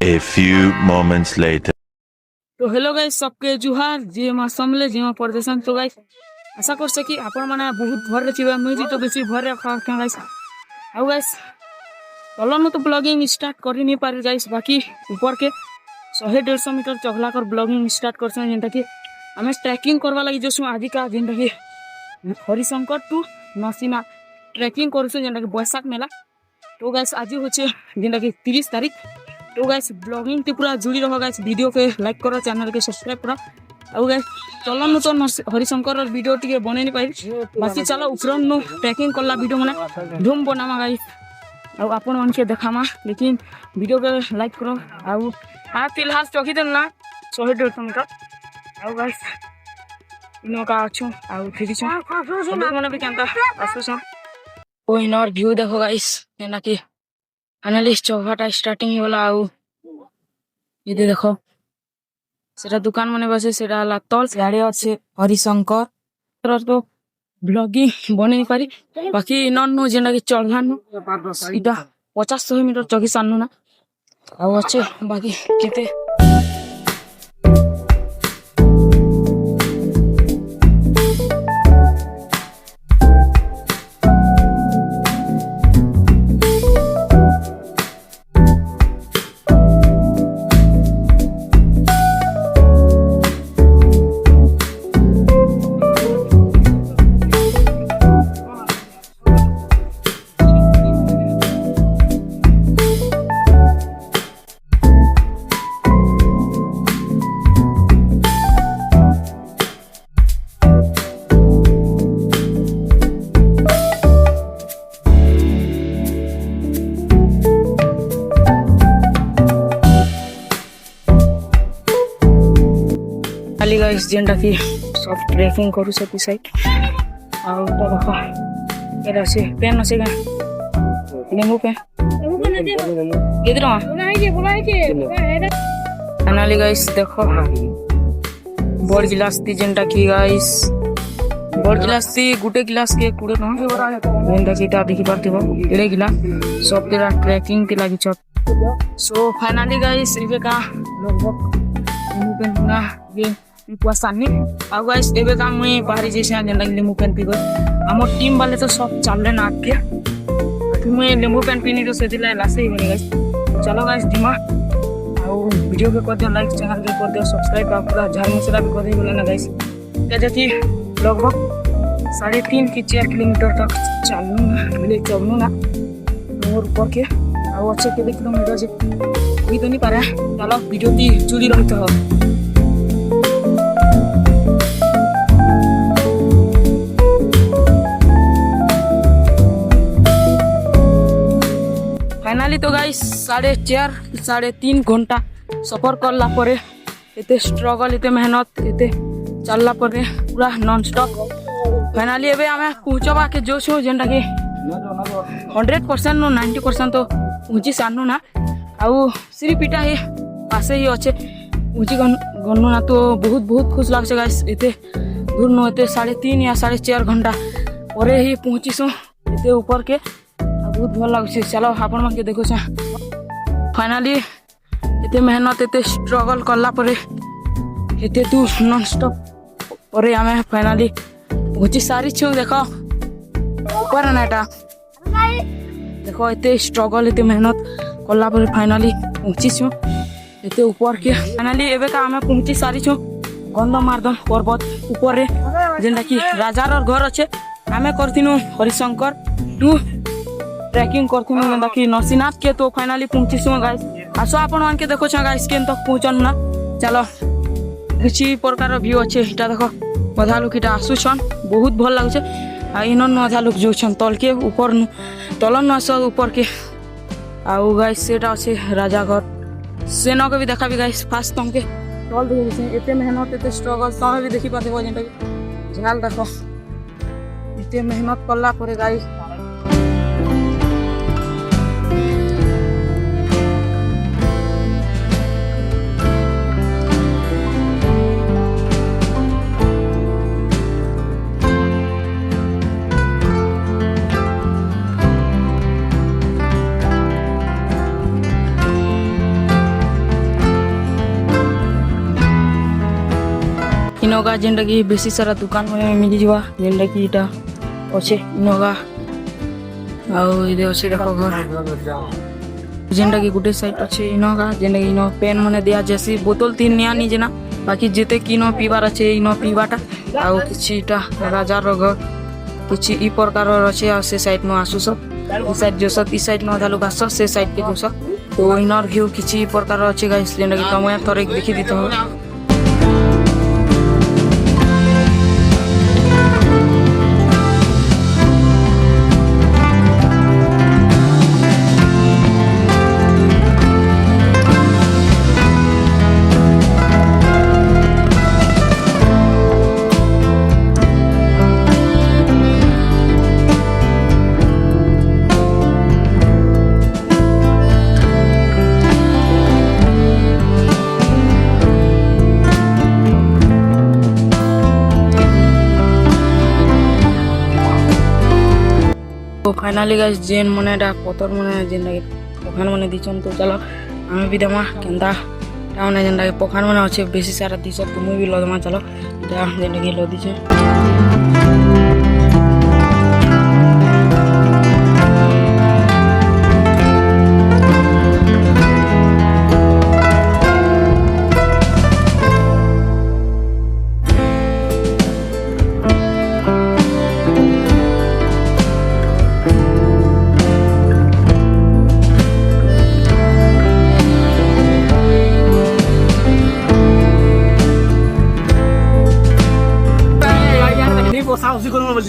A few moments later. तो hello guys सबके जुहार जी मा समले जी मा परदेशन तो गाइस आशा कर कि आपण माने बहुत भर रहिबा मुई तो बेसी भर रखा गाइस आउ गाइस तलन तो ब्लॉगिंग स्टार्ट करि नहीं पारि गाइस बाकी ऊपर के 100-150 मीटर चगला कर ब्लॉगिंग स्टार्ट करछन जेंटा कि हमें ट्रैकिंग करवा लागि जसु आदि का जेंटा कि हरिशंकर टू नसीना ट्रैकिंग करछन जेंटा कि बैसाख मेला तो गाइस आज होचे जेंटा कि 30 तारीख तो गाइस ब्लॉगिंग ते पूरा जुड़ी रहो गाइस वीडियो के लाइक करो चैनल के सब्सक्राइब करो आउ गाइस चलन तो हरिशंकर वीडियो टिके बने नहीं पाई बाकी चलो उपरन नो ट्रैकिंग करला वीडियो माने धूम बनामा गाइस आउ आपन मन के देखामा लेकिन वीडियो के लाइक करो आउ आ फिलहाल चौकी देन ना 100-150 मीटर आउ गाइस इनो का अछु आउ फिरी छु माने भी केनता आसु छ ओ इनर व्यू देखो गाइस एना कि एनालिस्ट चौघाटा स्टार्टिंग होला आउ ये देखो सेटा दुकान मने बसे सेटा ला तल सियाड़े अच्छे हरिशंकर तर तो ब्लॉगिंग बने नहीं पारी बाकी नन्नु जेना कि चढ़ानु इटा 50-100 मीटर चगी सानु ना आउ अच्छे बाकी केते गाइस जेंटा कि सब ट्रैकिंग करू सकू साइड आउ तो देखो एरा से पेन से का लेमु पे केदरा अनाली गाइस देखो बड़ गिलास ती जेंटा कि गाइस बड़ गिलास ती गुटे गिलास के कुड़े न जेंटा कि ता देखि पारथिबो एड़े गिला सब तेरा ट्रैकिंग ते लागि छ सो फाइनली गाइस इबे का लगभग लेमु ना ये पुआसानी आउ गाइस एबे का मुई बाहरी जैसे जेंटा लेमु पेन पीबो हमर टीम वाले तो सब चलले ना के अथि मुई लेमु पेन पीनी तो सेदिला लासे ही बने गाइस चलो गाइस दिमा आउ वीडियो के कर दियो लाइक चैनल के कर दियो सब्सक्राइब आ पूरा झाल मसला भी कर दियो ना गाइस के जति लगभग 3.5 की 4 किलोमीटर तक चलनु मिले चलनु ना और ऊपर के आउ अच्छे के किलोमीटर से कोई तो नहीं पारा चलो वीडियो दी जुड़ी रही तो फाइनली तो गाइस 4.5-3 घंटा सफर करला परे एते स्ट्रगल एते मेहनत एते चलला परे पूरा नॉन स्टॉप फाइनली एबे हमें पहुंचबा के जो छो जेंटा कि 100% नो 90% तो पहुंची सानु ना आउ श्री पिटा हे पासे ही अच्छे पहुंची गनु ना तो बहुत खुश लागছে गाइस एते दूर नो एते 3.5 या 4.5 घंटा परे ही पहुंची सो एते ऊपर के बहुत भल लगे चलो आपण मन के देखो फाइनली एते मेहनत एते स्ट्रगल करला परे एते तू नॉन स्टॉप परे हमें फाइनली पहुंची सारी छु देखो ऊपर नाटा देखो एते स्ट्रगल एते मेहनत करला परे फाइनली पहुंची छु एते ऊपर के फाइनली एबे का हमें पहुंची सारी छु गंधमार्दन पर्वत ऊपर रे जेंटा कि राजार घर अच्छे हमें करथिनु हरिशंकर टू ट्रैकिंग करथिनु जेंटा कि नरसिंहनाथ के तो फाइनली पहुंची छु गाइस आसो आपण मान के देखो छ गाइस केन तक पहुंचन ना चलो किछि प्रकार व्यू अच्छे इटा देखो बधा लोक इटा आसु छन बहुत भल लागछ आ इनन आधा लोक जो छन तल के ऊपर तलन आस ऊपर के आउ गाइस सेटा अच्छे राजा घर सेना के भी देखा भी गाइस फास्ट तम के तल देखि एते मेहनत एते स्ट्रगल सब भी देखि पाते जेंटा कि झाल देखो एते मेहनत करला परे गाइस इनका जेनटा कि बेसी सारा दुकान में मिली जावा जेनटा कि इटा अच्छे इनका आउ इधे अच्छे देखो घर जेनटा कि गुटे साइड अच्छे इनका जेनटा कि इनो पेन मने दिया जैसी बोतल तीन निया नि जेना बाकी जेते कि इनो पीबार अच्छे इनो पीबाटा आउ किछि इटा राजा रो घर किछि ई प्रकार अच्छे आ से साइड में आसु सब ई साइड जो सब ई साइड में आधा लोग आस से साइड के जो सब तो इनर व्यू किछि प्रकार अच्छे गाइस जेनटा कि तमे थरे देखि दितो तो फाइनली गाइस जेन मने डा पतर मने जेन लागे पखान मने दिचन तो चलो हमें भी दमा केंदा टाउन जेन लागे पखान मने अच्छे बेसी सारा दिस तुम भी लदमा चलो इटा जेन लागे लदी छे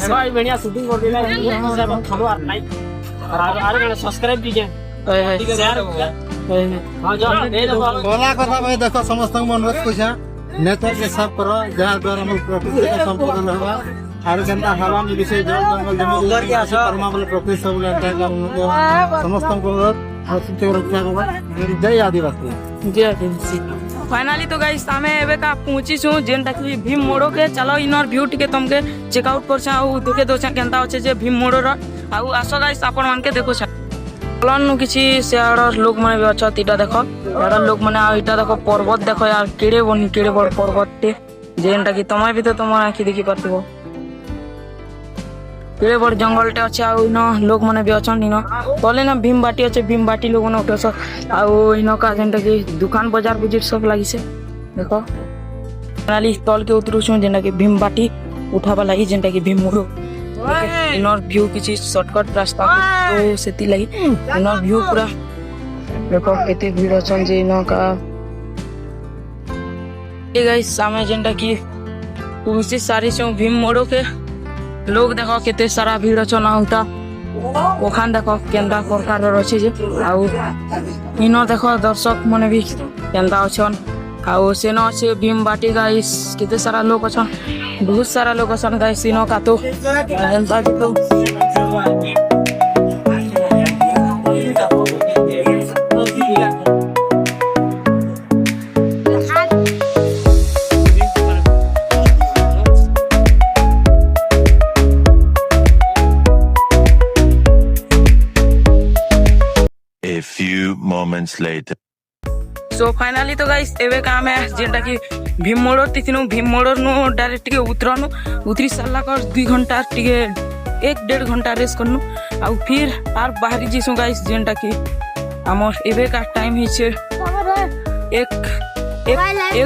भाई बढ़िया शूटिंग कर दिला हम खालो और लाइक और सब्सक्राइब कीजिए शेयर हां जो दे दो बोला कथा भाई देखो समस्त अनुरोध कइसा नेता के सब करो जहां द्वारा हम प्रकृति के संपूर्ण रहबा और जनता हवा में विषय जल जंगल जमीन उधर के आसो परमावल प्रकृति सब जनता समस्त अनुरोध और सुरक्षा करबा जय आदिवासी जय आदिवासी फाइनली तो गाइस आमे एबे का पहुंची छु जेनटा कि भीम मोड़ो के चलो इनर व्यू टिके तुमके चेक आउट करछा आ देखे दोछा केनता होचे जे भीम मोड़ो रो आ आसो गाइस आपन मान के देखो छा चलन किछि सेआडर लोग माने भी अच्छा तीटा देखो यार लोग माने आ इटा देखो पर्वत देखो यार केड़े बड़ पर्वत टे जेनटा कि तमे भी तो तुम आखि देखि पारथिबो केड़े बड़ जंगल टे अच्छे आ इनो लोग माने भी अछन इनो तले ना भीम बाटी अच्छे भीम बाटी लोग माने उठस आ इनो का जेनटा कि दुकान बाजार बुजिर सब लागि से देखो नाली तल के उतरू छु जेनटा कि भीम बाटी उठाबा लागि जेनटा कि भीम मोड़ो इनर व्यू किछि शॉर्टकट रास्ता तो सेति लागि इनर व्यू पूरा देखो एते भीड़ अछन जे इनो का ए गाइस सामे जेनटा कि पुलिस सारी छु भीम मोड़ो के लोग देखो केते सारा भीड़ अछन आउता ओखान देखो केंदा प्रकार रछे जे आउ इनो देखो दर्शक मने भी केंदा अछन आउ सेनो अच्छे भीम बाटी गाइस केते सारा लोग अछन बहुत सारा लोग अछन गाइस इनो का तो एंता तो A few moments later. So finally तो गाइस एवे काम है जेनटा कि भीम मोड़ो तिथिनु भीम मोड़ो नु डायरेक्ट टिके उतरनु उतरी साला कर 2 घंटा टिके 1-1.5 घंटा रेस्ट करनु आ फिर आर बाहरी जीसु गाइस जेनटा कि हमर एवे का टाइम ही छे 1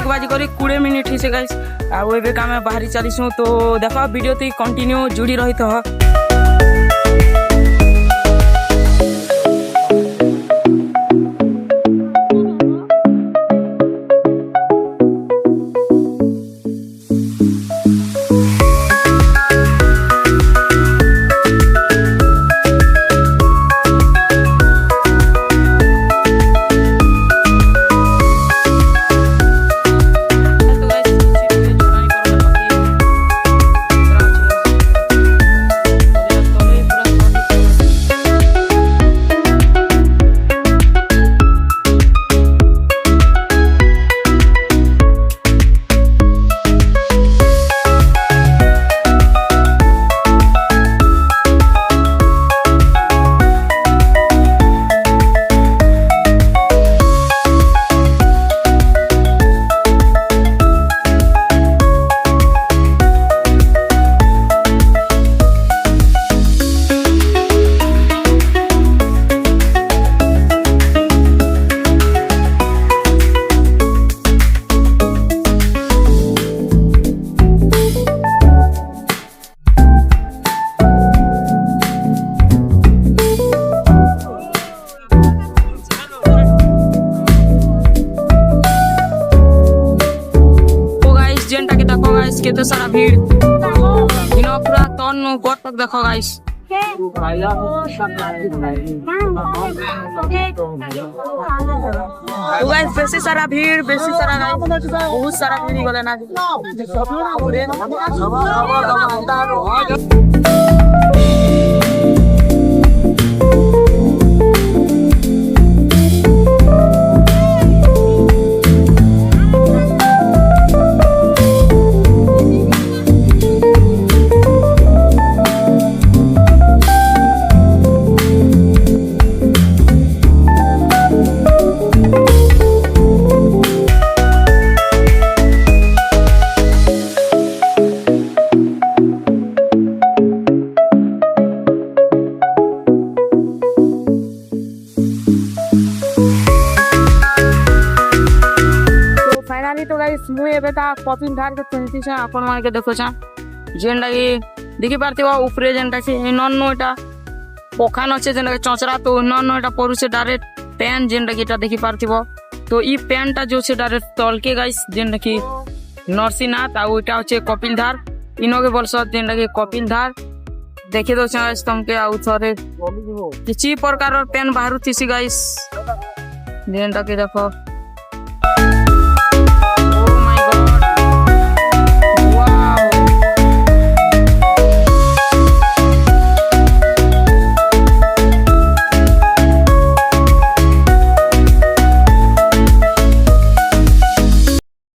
बजे करी 20 मिनट ही छे गाइस आ एवे काम है बाहरी चलीसु तो देखो वीडियो ती कंटिन्यू जुड़ी रही तो नाटक देखो गाइस तो गाइस बेसी सारा भीड़ बेसी सारा गाइस बहुत सारा भीड़ गले ना तो गाइस मुई एबे ता कपिल धार के चलती छ आपन मान के देखो छ जेंडा की देखि पारथिबो ऊपरे जेंडा से नन्नो एटा पोखान अछि जेंडा चौचरा तो नन्नो एटा परू से डायरेक्ट पेन जेंडा की एटा देखि पारथिबो तो ई पेन टा जो से डायरेक्ट तल के गाइस जेंडा की नरसिंहनाथ आ ओटा होचे कपिल धार इनो के बोलस जेंडा की कपिल धार देखि दो छ तुम के आउ थरे किछि प्रकार पेन बाहरु थिसी गाइस जेंडा की देखो